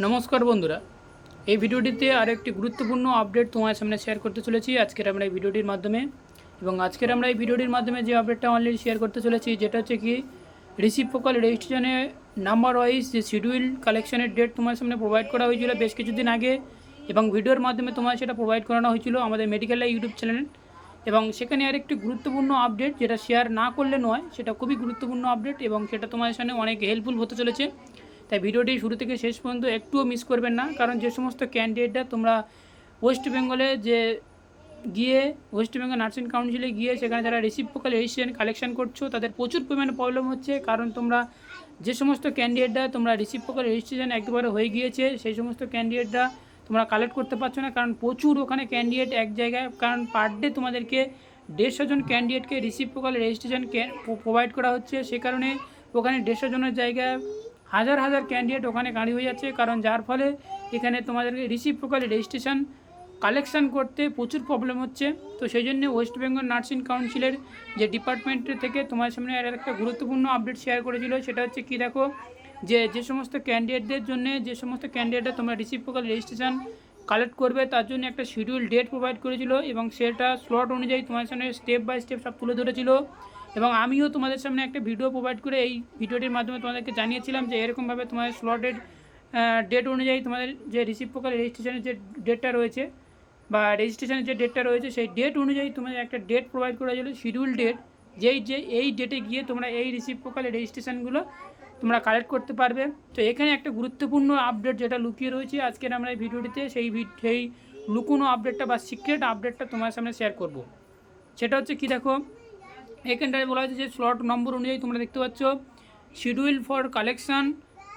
নমস্কার বন্ধুরা, এই ভিডিওটিতে আরেকটি গুরুত্বপূর্ণ আপডেট তোমার সামনে শেয়ার করতে চলেছি আজকের আমরা এই ভিডিওটির মাধ্যমে। এবং আজকের আমরা এই ভিডিওটির মাধ্যমে যে আপডেটটা অনলাইন শেয়ার করতে চলেছি যেটা হচ্ছে কি রিসিপ্রোকাল রেজিস্ট্রেশনে নাম্বার ওয়াইজ যে শিডিউল কালেকশনের ডেট তোমার সামনে প্রোভাইড করা হয়েছিল বেশ কিছুদিন আগে, এবং ভিডিওর মাধ্যমে তোমার সেটা প্রোভাইড করানো হয়েছিল আমাদের মেডিকেল লাইভ ইউটিউব চ্যানেল। এবং সেখানে আরেকটি গুরুত্বপূর্ণ আপডেট যেটা শেয়ার না করলে নয়, সেটা খুবই গুরুত্বপূর্ণ আপডেট এবং সেটা তোমার সামনে অনেক হেল্পফুল হতে চলেছে। তাই ভিডিওটি শুরু থেকে শেষ পর্যন্ত একটুও মিস করবেন না, কারণ যে সমস্ত ক্যান্ডিডেটরা তোমরা ওয়েস্ট বেঙ্গলে ওয়েস্ট বেঙ্গল নার্সিং কাউন্সিলে গিয়ে সেখানে যারা রিসিপ্রোকাল রেজিস্ট্রেশন কালেকশন করছো তাদের প্রচুর পরিমাণে প্রবলেম হচ্ছে। কারণ তোমরা যে সমস্ত ক্যান্ডিডেটরা তোমরা রিসিপ্রোকাল রেজিস্ট্রেশন একবারে হয়ে গিয়েছে সেই সমস্ত ক্যান্ডিডেটরা তোমরা কালেক্ট করতে পারছো না, কারণ প্রচুর ওখানে ক্যান্ডিডেট এক জায়গায়। কারণ পার ডে তোমাদেরকে 150 জন ক্যান্ডিডেটকে রিসিপ্রোকাল রেজিস্ট্রেশন প্রোভাইড করা হচ্ছে। সে কারণে ওখানে 150 জনের জায়গায় হাজার হাজার ক্যান্ডিডেট ওখানে গাড়ি হয়ে যাচ্ছে, কারণ যার ফলে এখানে তোমাদেরকে রিসিপ্রোকাল রেজিস্ট্রেশন কালেকশান করতে প্রচুর প্রবলেম হচ্ছে। তো সেই জন্য ওয়েস্ট বেঙ্গল নার্সিং কাউন্সিলের যে ডিপার্টমেন্টের থেকে তোমার সামনে আর একটা গুরুত্বপূর্ণ আপডেট শেয়ার করেছিল, সেটা হচ্ছে কি দেখো, যে সমস্ত ক্যান্ডিডেটদের জন্য যে সমস্ত ক্যান্ডিডেটরা তোমরা রিসিপ্রোকাল রেজিস্ট্রেশন কালেক্ট করবে তার জন্য একটা শিডিউল ডেট প্রোভাইড করেছিল, এবং সেটা স্লট অনুযায়ী তোমার সামনে স্টেপ বাই স্টেপ সব তুলে ধরেছিল। এবং আমিও তোমাদের সামনে একটা ভিডিও প্রোভাইড করে এই ভিডিওটির মাধ্যমে তোমাদেরকে জানিয়েছিলাম যে এরকমভাবে তোমাদের স্লটেড ডেট অনুযায়ী তোমাদের যে রিসিপ্রোকাল রেজিস্ট্রেশনের যে ডেটটা রয়েছে বা রেজিস্ট্রেশনের যে ডেটটা রয়েছে সেই ডেট অনুযায়ী তোমাদের একটা ডেট প্রোভাইড করা হয়েছিল শিডিউল ডেট, এই ডেটে গিয়ে তোমরা এই রিসিপ্রোকাল রেজিস্ট্রেশনগুলো তোমরা কালেক্ট করতে পারবে। তো এখানে একটা গুরুত্বপূর্ণ আপডেট যেটা লুকিয়ে রয়েছে আজকের আমরা এই ভিডিওটিতে সেই লুকোনো আপডেটটা বা সিক্রেট আপডেটটা তোমার সামনে শেয়ার করব। সেটা হচ্ছে কি দেখো, এখানটায় বলা হয়েছে যে স্লট নম্বর অনুযায়ী তোমরা দেখতে পাচ্ছ শিডিউল ফর কালেকশান,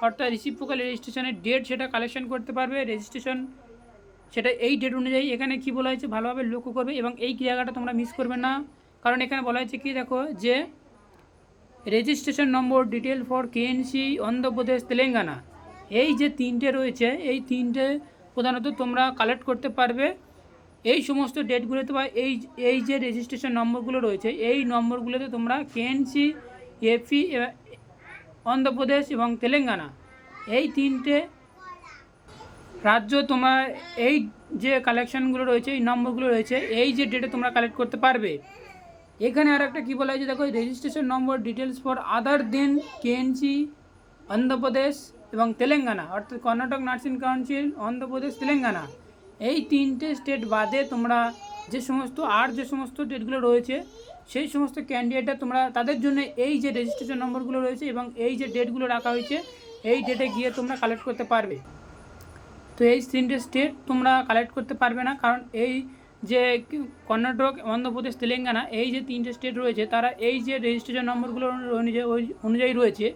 অর্থাৎ রিসিপ্রোকাল রেজিস্ট্রেশনের ডেট সেটা কালেকশন করতে পারবে রেজিস্ট্রেশন সেটা এই ডেট অনুযায়ী। এখানে কি বলা হয়েছে ভালোভাবে লক্ষ্য করবে এবং এই জায়গাটা তোমরা মিস করবে না, কারণ এখানে বলা হয়েছে কি দেখো যে registration number detail for KNC Andhra Pradesh Telangana, এই যে তিনটে রয়েছে এই তিনটে প্রধানত তোমরা কালেক্ট করতে পারবে এই সমস্ত ডেটগুলোতে, বা এই যে রেজিস্ট্রেশন নম্বরগুলো রয়েছে এই নম্বরগুলোতে তোমরা কেএনসি, এপি, অন্ধ্রপ্রদেশ এবং তেলেঙ্গানা এই তিনটে রাজ্য তোমার এই যে কালেকশানগুলো রয়েছে এই নম্বরগুলো রয়েছে এই যে ডেটে তোমরা কালেক্ট করতে পারবে। এখানে আর একটা কী বলা হয়েছে দেখো, registration number details for other then KNC, Andhra Pradesh এবং তেলেঙ্গানা, অর্থাৎ কর্ণাটক নার্সিং কাউন্সিল, অন্ধ্রপ্রদেশ, তেলেঙ্গানা এই তিনটে স্টেট বাদে তোমরা যে সমস্ত ডেটগুলো রয়েছে সেই সমস্ত ক্যান্ডিডেটরা তোমরা তাদের জন্য এই যে রেজিস্ট্রেশন নম্বরগুলো রয়েছে এবং এই যে ডেটগুলো রাখা হয়েছে এই ডেটে গিয়ে তোমরা কালেক্ট করতে পারবে। তো এই তিনটে স্টেট তোমরা কালেক্ট করতে পারবে না, কারণ এই যে কর্ণাটক, অন্ধ্রপ্রদেশ, তেলেঙ্গানা এই যে তিনটে স্টেট রয়েছে তারা এই যে রেজিস্ট্রেশন নম্বরগুলো অনুযায়ী রয়েছে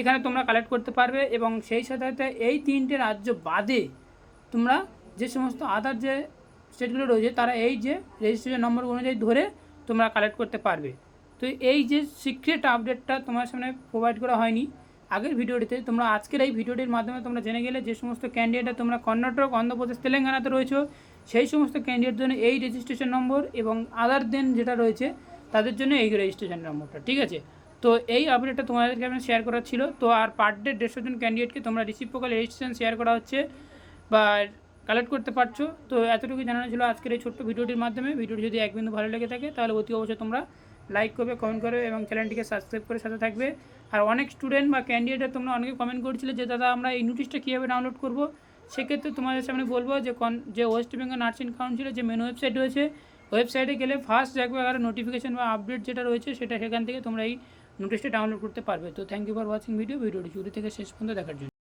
এখানে তোমরা কালেক্ট করতে পারবে। এবং সেই সাথে সাথে এই তিনটে রাজ্য বাদে তোমরা যে সমস্ত আদার যে স্টেটগুলো রয়েছে তারা এই যে রেজিস্ট্রেশন নম্বর অনুযায়ী ধরে তোমরা কালেক্ট করতে পারবে। তো এই যে সিক্রেট আপডেটটা তোমার সামনে প্রোভাইড করা হয়নি আগের ভিডিওটিতে, তোমরা আজকের এই ভিডিওটির মাধ্যমে তোমরা জেনে গেলে যে সমস্ত ক্যান্ডিডেটরা তোমরা কর্ণাটক, অন্ধ্রপ্রদেশ, তেলেঙ্গানাতে রয়েছে সেই সমস্ত ক্যান্ডিডেট জন্য এই রেজিস্ট্রেশন নম্বর এবং আদার দেন যেটা রয়েছে তাদের জন্য এই রেজিস্ট্রেশন নম্বরটা, ঠিক আছে। তো এই আপডেটটা তোমাদেরকে আমি শেয়ার করার ছিল। তো আর পার ডে 150 জন ক্যান্ডিডেটকে তোমরা রিসিপ্রোকাল রেজিস্ট্রেশন শেয়ার করা হচ্ছে বা কালেক্ট করতে পারছো। তো এতটুকু জানানো ছিল আজকের এই ছোট্ট ভিডিওটির মাধ্যমে। ভিডিওটি যদি এক বিন্দু ভালো লেগে থাকে তাহলে অতি অবশ্যই তোমরা লাইক করবে, কমেন্ট করবে এবং চ্যানেলটিকে সাবস্ক্রাইব করে সাথে থাকবে। আর অনেক স্টুডেন্ট বা ক্যান্ডিডেটরা তোমরা অনেকে কমেন্ট করছিলে যে দাদা আমরা এই নোটিশটা কীভাবে ডাউনলোড করবো। সেক্ষেত্রে তোমাদের সামনে বলবো যে ওয়েস্ট বেঙ্গল নার্সিং কাউন্সিলের যে মেন ওয়েবসাইট রয়েছে ওয়েবসাইটে গেলে ফার্স্ট দেখবে আর নোটিফিকেশন বা আপডেট যেটা রয়েছে সেটা সেখান থেকে তোমরা এই নোটিশটা ডাউনলোড করতে পারবে। তো থ্যাংক ইউ ফর ওয়াচিং ভিডিওটি শুরু থেকে শেষ পর্যন্ত দেখার জন্য।